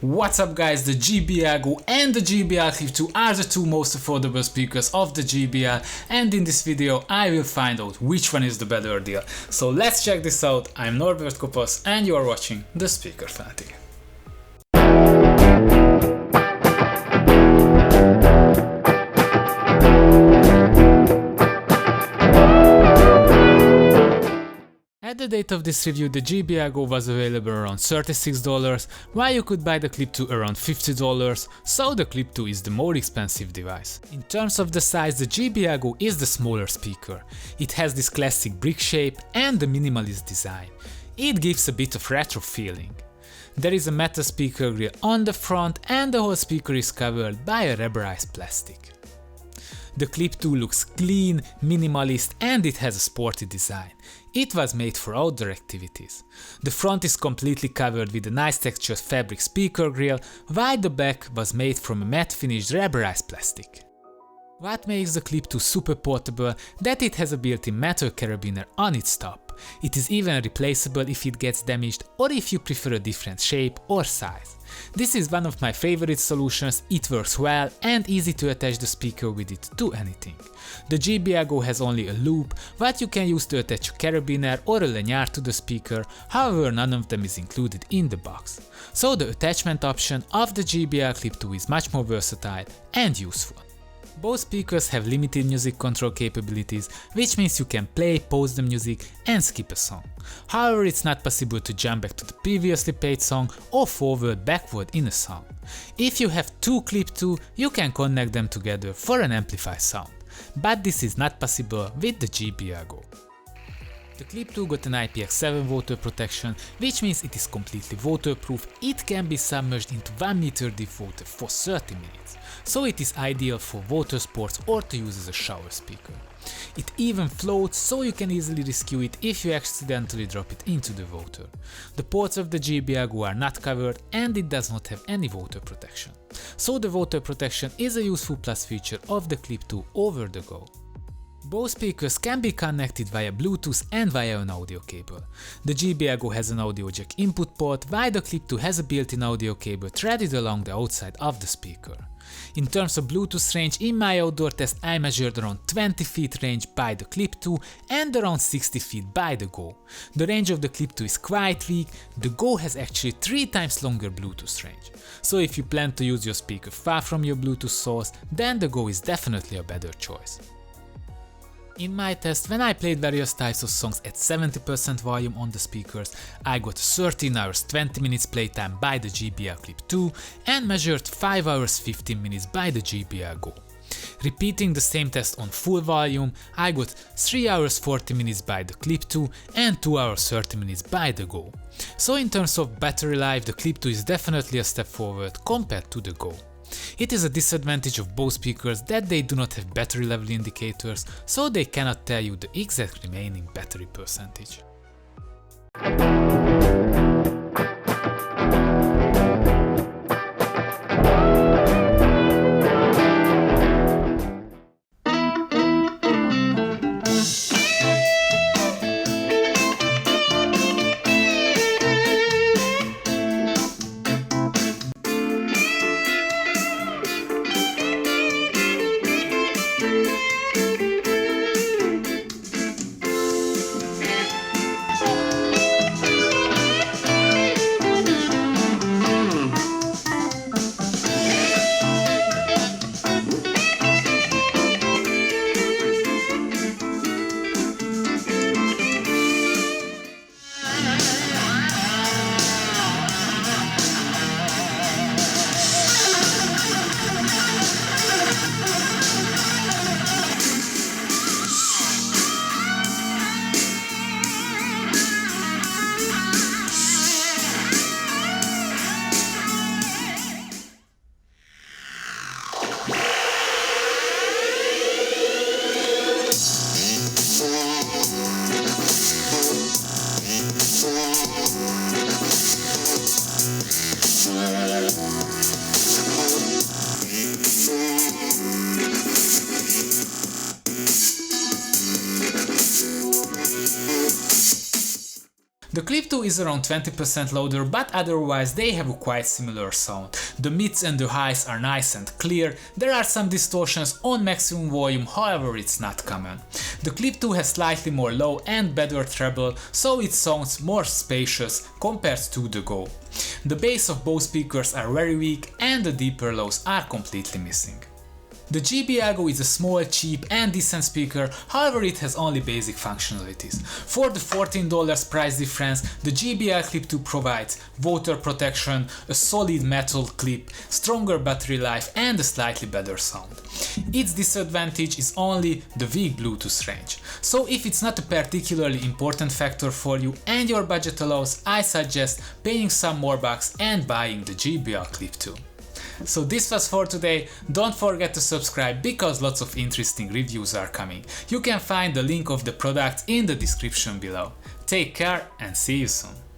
What's up guys, the JBL and the JBL Clip 2 are the two most affordable speakers of the JBL, and in this video I will find out which one is the better deal. So let's check this out. I'm Norbert Kopasz and you are watching The Speaker Fanatic. At the date of this review, the JBL Go was available around $36, while you could buy the Clip 2 around $50, so the Clip 2 is the more expensive device. In terms of the size, the JBL Go is the smaller speaker. It has this classic brick shape and the minimalist design. It gives a bit of retro feeling. There is a metal speaker grill on the front and the whole speaker is covered by a rubberized plastic. The Clip 2 looks clean, minimalist, and it has a sporty design. It was made for outdoor activities. The front is completely covered with a nice textured fabric speaker grill, while the back was made from a matte finished rubberized plastic. What makes the Clip 2 super portable that it has a built-in metal carabiner on its top. It is even replaceable if it gets damaged or if you prefer a different shape or size. This is one of my favorite solutions. It works well and easy to attach the speaker with it to anything. The JBL Go has only a loop, what you can use to attach a carabiner or a lanyard to the speaker, however none of them is included in the box. So the attachment option of the JBL Clip 2 is much more versatile and useful. Both speakers have limited music control capabilities, which means you can play, pause the music and skip a song. However, it's not possible to jump back to the previously played song or forward backward in a song. If you have two Clip 2, you can connect them together for an amplified sound, but this is not possible with the JBL Go. The Clip 2 got an IPX7 water protection, which means it is completely waterproof. It can be submerged into 1 meter deep water for 30 minutes, so it is ideal for water sports or to use as a shower speaker. It even floats, so you can easily rescue it if you accidentally drop it into the water. The ports of the JBL Go are not covered and it does not have any water protection. So the water protection is a useful plus feature of the Clip 2 over the Go. Both speakers can be connected via Bluetooth and via an audio cable. The JBL Go has an audio jack input port, while the Clip 2 has a built-in audio cable threaded along the outside of the speaker. In terms of Bluetooth range, in my outdoor test I measured around 20 feet range by the Clip 2 and around 60 feet by the Go. The range of the Clip 2 is quite weak. The Go has actually 3 times longer Bluetooth range. So if you plan to use your speaker far from your Bluetooth source, then the Go is definitely a better choice. In my test, when I played various types of songs at 70% volume on the speakers, I got 13 hours 20 minutes playtime by the JBL Clip 2 and measured 5 hours 15 minutes by the JBL Go. Repeating the same test on full volume, I got 3 hours 40 minutes by the Clip 2 and 2 hours 30 minutes by the Go. So in terms of battery life, the Clip 2 is definitely a step forward compared to the Go. It is a disadvantage of both speakers that they do not have battery level indicators, so they cannot tell you the exact remaining battery percentage. The Clip 2 is around 20% louder, but otherwise they have a quite similar sound. The mids and the highs are nice and clear, there are some distortions on maximum volume, however it's not common. The Clip 2 has slightly more low and better treble, so it sounds more spacious compared to the Go. The bass of both speakers are very weak and the deeper lows are completely missing. The JBL Go is a small, cheap and decent speaker, however it has only basic functionalities. For the $14 price difference, the JBL Clip 2 provides water protection, a solid metal clip, stronger battery life and a slightly better sound. Its disadvantage is only the weak Bluetooth range. So if it's not a particularly important factor for you and your budget allows, I suggest paying some more bucks and buying the JBL Clip 2. So this was for today, don't forget to subscribe because lots of interesting reviews are coming. You can find the link of the product in the description below. Take care and see you soon.